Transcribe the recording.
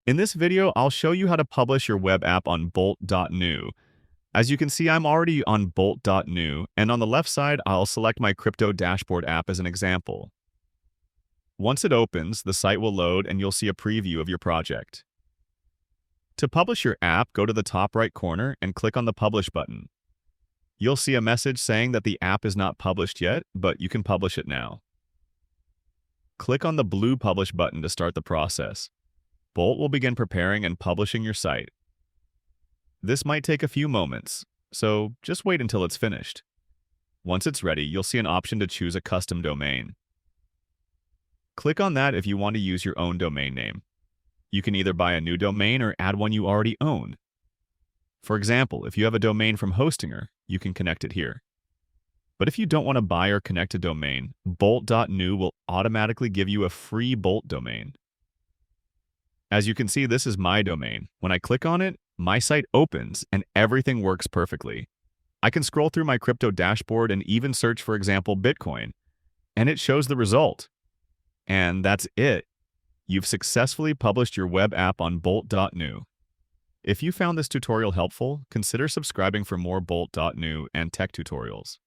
In this video, I'll show you how to publish your web app on Bolt.new. As you can see, I'm already on Bolt.new, and on the left side, I'll select my crypto dashboard app as an example. Once it opens, the site will load and you'll see a preview of your project. To publish your app, go to the top right corner and click on the Publish button. You'll see a message saying that the app is not published yet, but you can publish it now. Click on the blue Publish button to start the process. Bolt will begin preparing and publishing your site. This might take a few moments, so just wait until it's finished. Once it's ready, you'll see an option to choose a custom domain. Click on that if you want to use your own domain name. You can either buy a new domain or add one you already own. For example, if you have a domain from Hostinger, you can connect it here. But if you don't want to buy or connect a domain, Bolt.new will automatically give you a free Bolt domain. As you can see, this is my domain. When I click on it, my site opens and everything works perfectly. I can scroll through my crypto dashboard and even search, for example, Bitcoin, and it shows the result. And that's it. You've successfully published your web app on Bolt.new. If you found this tutorial helpful, consider subscribing for more Bolt.new and tech tutorials.